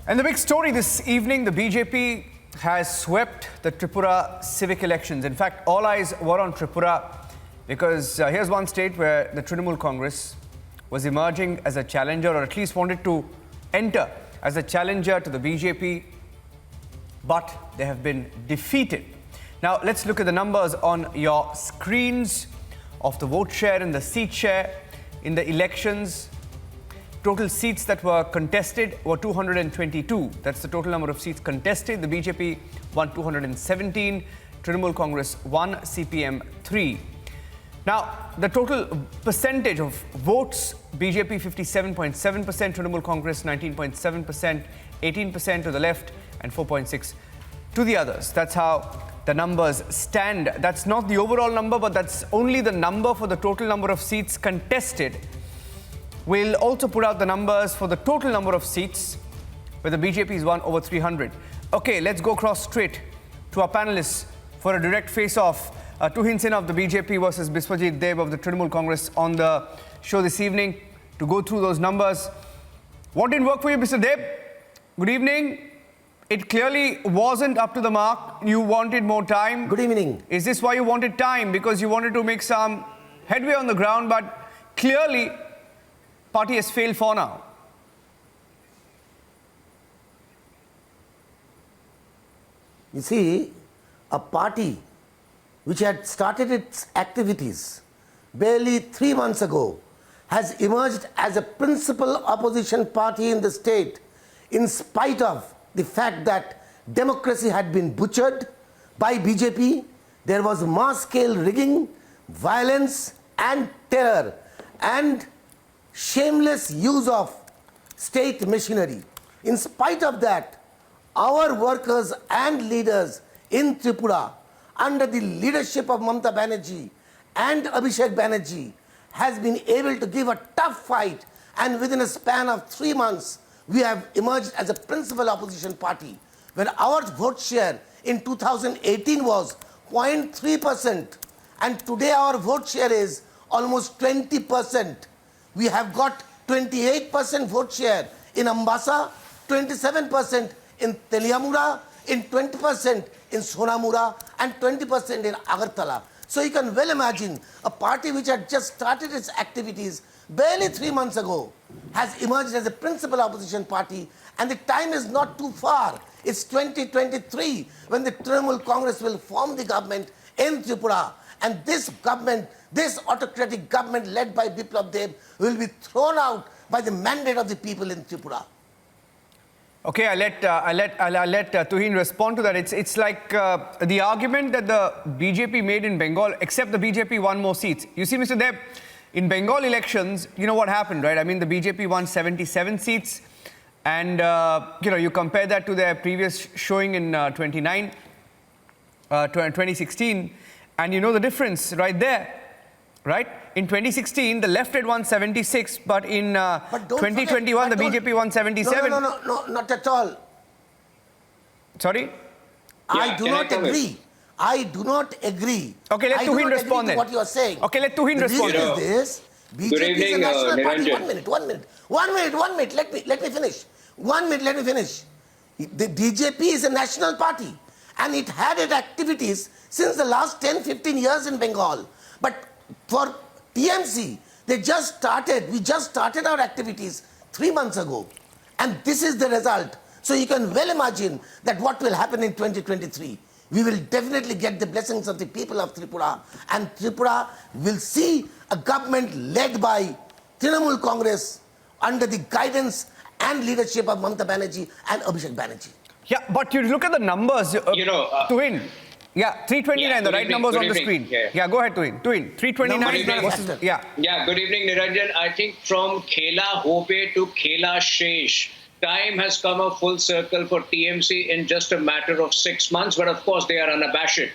And the big story this evening, the BJP has swept the Tripura civic elections. In fact, all eyes were on Tripura because here's one state where the Trinamool Congress was emerging as a challenger, or at least wanted to enter as a challenger to the BJP, but they have been defeated. Now, let's look at the numbers on your screens of the vote share and the seat share in the elections. Total seats that were contested were 222. That's the total number of seats contested. The BJP won 217. Trinamool Congress 1, CPM 3. Now, the total percentage of votes, BJP 57.7%, Trinamool Congress 19.7%, 18% to the left and 4.6% to the others. That's how the numbers stand. That's not the overall number, but that's only the number for the total number of seats contested. We'll also put out the numbers for the total number of seats where the BJP's won over 300. Okay, let's go across straight to our panelists for a direct face-off. Tuhin Sinha of the BJP versus Biswajit Deb of the Trinamool Congress on the show this evening to go through those numbers. What didn't work for you, Mr. Deb? Good evening. It clearly wasn't up to the mark. You wanted more time. Good evening. Is this why you wanted time? Because you wanted to make some headway on the ground, but clearly party has failed for now. You see, a party which had started its activities barely 3 months ago has emerged as a principal opposition party in the state in spite of the fact that democracy had been butchered by BJP. There was mass-scale rigging, violence and terror and shameless use of state machinery. In spite of that, our workers and leaders in Tripura, under the leadership of Mamata Banerjee and Abhishek Banerjee, has been able to give a tough fight, and within a span of 3 months, we have emerged as a principal opposition party. When our vote share in 2018 was 0.3%, and today our vote share is almost 20%. We have got 28% vote share in Ambassa, 27% in Teliamura, in 20% in Sonamura, and 20% in Agartala. So you can well imagine a party which had just started its activities barely 3 months ago has emerged as a principal opposition party, and the time is not too far. It's 2023 when the Trinamool Congress will form the government in Tripura, and this government, this autocratic government led by Biplab Deb, will be thrown out by the mandate of the people in Tripura. Okay, I'll let Tuhin respond to that. It's like the argument that the BJP made in Bengal, except the BJP won more seats. You see, Mr. Deb, in Bengal elections, you know what happened, right? I mean, the BJP won 77 seats, and you compare that to their previous showing in 2016, and you know the difference right there, right? In 2016, the left had won 76, but in 2021, the BJP won 77. No, not at all. Sorry? I do not agree. I do not agree. Okay, let Tuhin respond then. What you are saying. Okay, let Tuhin respond. The reason is this: BJP is a national party. 1 minute. Let me finish. 1 minute. Let me finish. The BJP is a national party, and it had its activities since the last 10-15 years in Bengal. But for TMC, we just started our activities 3 months ago, and this is the result. So you can well imagine that what will happen in 2023. We will definitely get the blessings of the people of Tripura, and Tripura will see a government led by Trinamool Congress under the guidance and leadership of Mamata Banerjee and Abhishek Banerjee. Yeah, but you look at the numbers, Tuhin. Yeah, 329, the right numbers on the screen. Yeah, go ahead, Tuhin. 329. Yeah, good evening, Niranjan. I think from Khela Hope to Khela Shesh, time has come a full circle for TMC in just a matter of 6 months, but of course they are unabashed.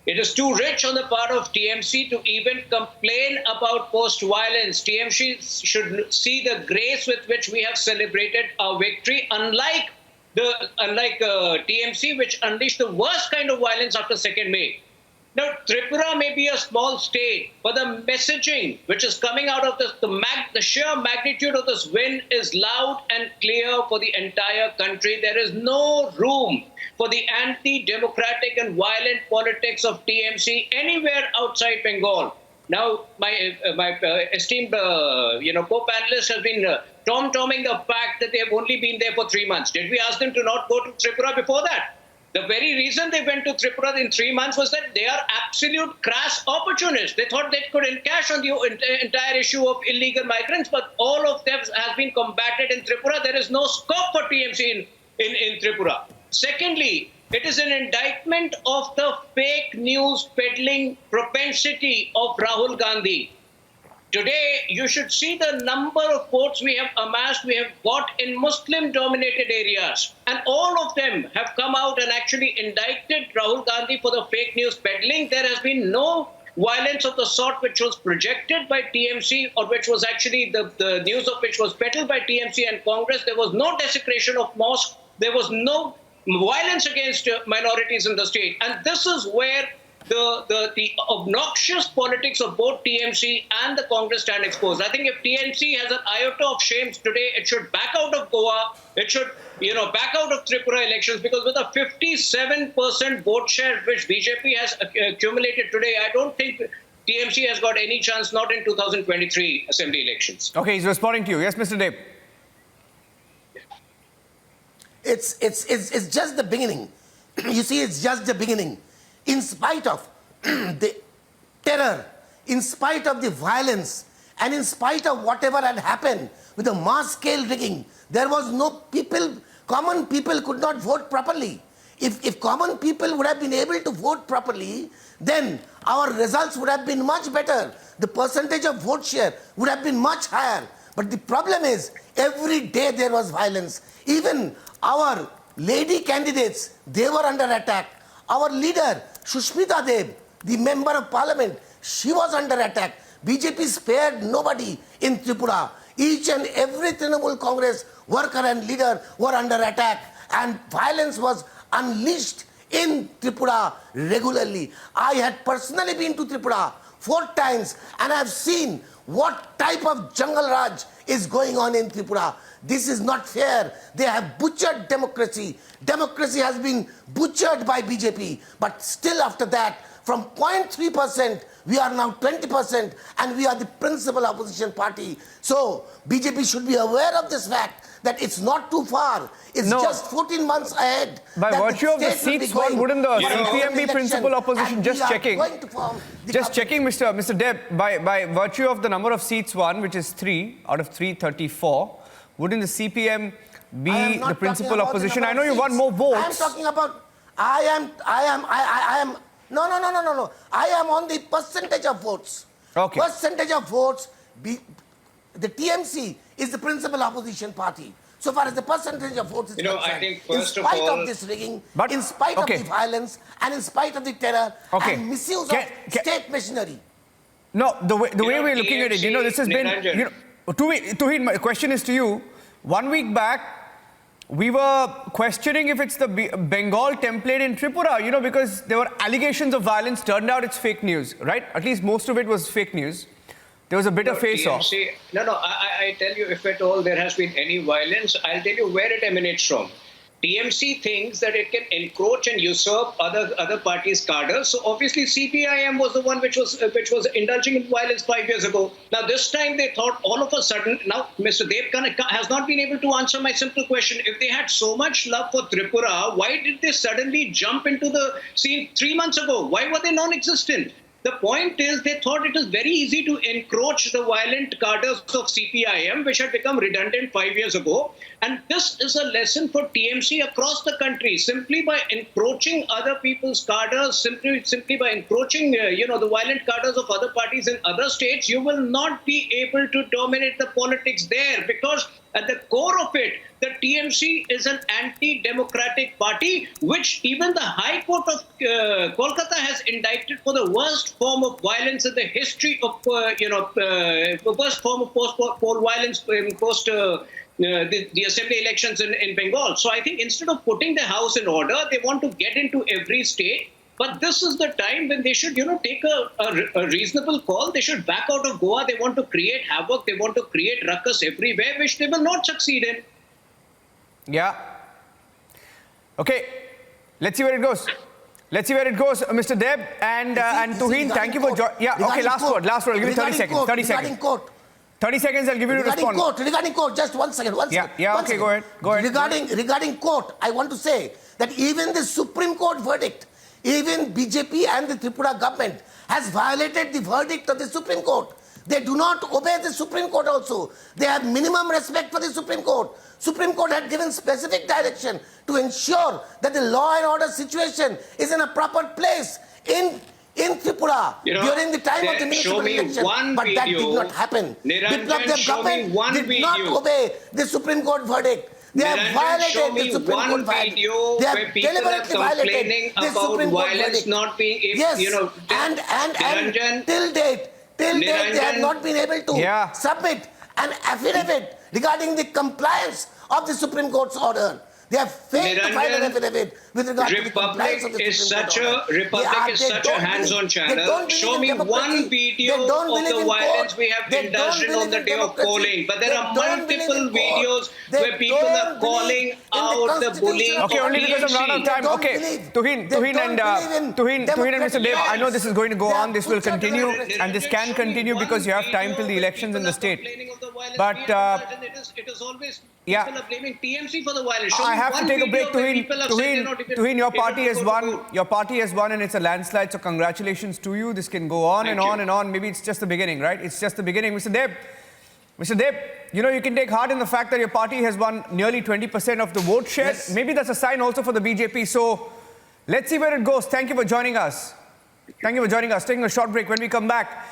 It is too rich on the part of TMC to even complain about post-violence. TMC should see the grace with which we have celebrated our victory, unlike TMC, which unleashed the worst kind of violence after 2nd May. Now, Tripura may be a small state, but the messaging which is coming out of this, the sheer magnitude of this win is loud and clear for the entire country. There is no room for the anti-democratic and violent politics of TMC anywhere outside Bengal. Now, my esteemed co-panelist has been tom-tomming the fact that they have only been there for 3 months. Did we ask them to not go to Tripura before that? The very reason they went to Tripura in 3 months was that they are absolute crass opportunists. They thought they could encash on the entire issue of illegal migrants, but all of them has been combated in Tripura. There is no scope for TMC in Tripura. Secondly, it is an indictment of the fake news peddling propensity of Rahul Gandhi. Today, you should see the number of votes we have amassed, we have got in Muslim-dominated areas. And all of them have come out and actually indicted Rahul Gandhi for the fake news peddling. There has been no violence of the sort which was projected by TMC or which was actually the news of which was peddled by TMC and Congress. There was no desecration of mosques. There was no violence against minorities in the state. And this is where the obnoxious politics of both TMC and the Congress stand exposed. I think if TMC has an iota of shame today, it should back out of Goa. It should, back out of Tripura elections, because with a 57% vote share which BJP has accumulated today, I don't think TMC has got any chance, not in 2023 assembly elections. Okay, he's responding to you. Yes, Mr. Deb. It's just the beginning. You see, it's just the beginning. In spite of the terror, in spite of the violence, and in spite of whatever had happened with the mass-scale rigging, there was no people, common people could not vote properly. If common people would have been able to vote properly, then our results would have been much better. The percentage of vote share would have been much higher. But the problem is, every day there was violence. Even our lady candidates, they were under attack. Our leader, Sushmita Deb, the member of parliament, she was under attack. BJP spared nobody in Tripura. Each and every Trinamool Congress worker and leader were under attack, and violence was unleashed in Tripura regularly. I had personally been to Tripura 4 times, and I have seen what type of Jungle Raj is going on in Tripura. This is not fair. They have butchered democracy. Democracy has been butchered by BJP. But still after that, from 0.3%, we are now 20%, and we are the principal opposition party. So BJP should be aware of this fact, that it's not too far. It's just 14 months ahead. By virtue of the seats won, wouldn't the CPM be principal opposition? Just checking. Just checking, Mr. Deb, by virtue of the number of seats won, which is 3 out of 334, wouldn't the CPM be the principal opposition? I know you want more votes. I am talking about, no. I am on the percentage of votes. Okay. Percentage of votes, the TMC is the principal opposition party. So far as the percentage of votes is concerned, I think first in spite of all, of this rigging, in spite of the violence, and in spite of the terror and misuse of state machinery. No, the way we're looking at it, this has been, Tuheen, my question is to you. 1 week back, we were questioning if it's the Bengal template in Tripura, because there were allegations of violence. Turned out it's fake news, right? At least most of it was fake news. There was a bit of face-off. I tell you, if at all there has been any violence, I'll tell you where it emanates from. TMC thinks that it can encroach and usurp other parties' cadres. So obviously CPIM was the one which was indulging in violence 5 years ago. Now this time they thought all of a sudden, now Mr. Dev has not been able to answer my simple question. If they had so much love for Tripura, why did they suddenly jump into the scene 3 months ago? Why were they non-existent? The point is, they thought it was very easy to encroach the violent cadres of CPIM, which had become redundant 5 years ago. And this is a lesson for TMC across the country. Simply by encroaching other people's cadres, simply by encroaching, the violent cadres of other parties in other states, you will not be able to dominate the politics there, because at the core of it, the TMC is an anti-democratic party, which even the High Court of Kolkata has indicted for the worst form of violence in the history of, the worst form of post-poll violence post the assembly elections in Bengal. So I think instead of putting the house in order, they want to get into every state. But this is the time when they should, take a reasonable call. They should back out of Goa. They want to create havoc. They want to create ruckus everywhere, which they will not succeed in. Yeah. Okay. Let's see where it goes. Let's see where it goes, Mr. Deb and Tuhin. Thank you for joining. Yeah. Okay. Last word. Last word. I'll give you 30 seconds. 30 seconds. 30 seconds. I'll give you to respond. Regarding court, just 1 second. Yeah. Okay. Go ahead. Go ahead. Regarding court, I want to say that even the Supreme Court verdict, even BJP and the Tripura government has violated the verdict of the Supreme Court. They do not obey the Supreme Court also. They have minimum respect for the Supreme Court. Supreme Court had given specific direction to ensure that the law and order situation is in a proper place in Tripura during the time of the municipal election. But that did not happen. Biplab Deb government did not obey the Supreme Court verdict. They have violated the Supreme Court verdict. They have deliberately violated the Supreme Court verdict. Not being able, yes, and till date, they have not been able to submit an affidavit regarding the compliance of the Supreme Court's order. They have failed to file an affidavit with regard to the compliance of the Supreme Court order. Republic is such a hands-on channel. Show me one video of the violence we have indulged in on the day of polling. But there are multiple videos where people are calling out the bullying. Okay, only because I'm out of time. Okay, Tuhin and Mr. Deb, I know this is going to go on. This will continue, and this can continue because you have time till the elections in the state. But it is always people are blaming TMC for the violence. I have to take a break. Tuhin, your party has won. Your party has won, and it's a landslide. So congratulations to you. This can go on and on and on. Maybe it's just the beginning, right? It's just the beginning, Mr. Deb. Mr. Deb, you can take heart in the fact that your party has won nearly 20% of the vote share. Yes. Maybe that's a sign also for the BJP. So let's see where it goes. Thank you for joining us. Taking a short break. When we come back,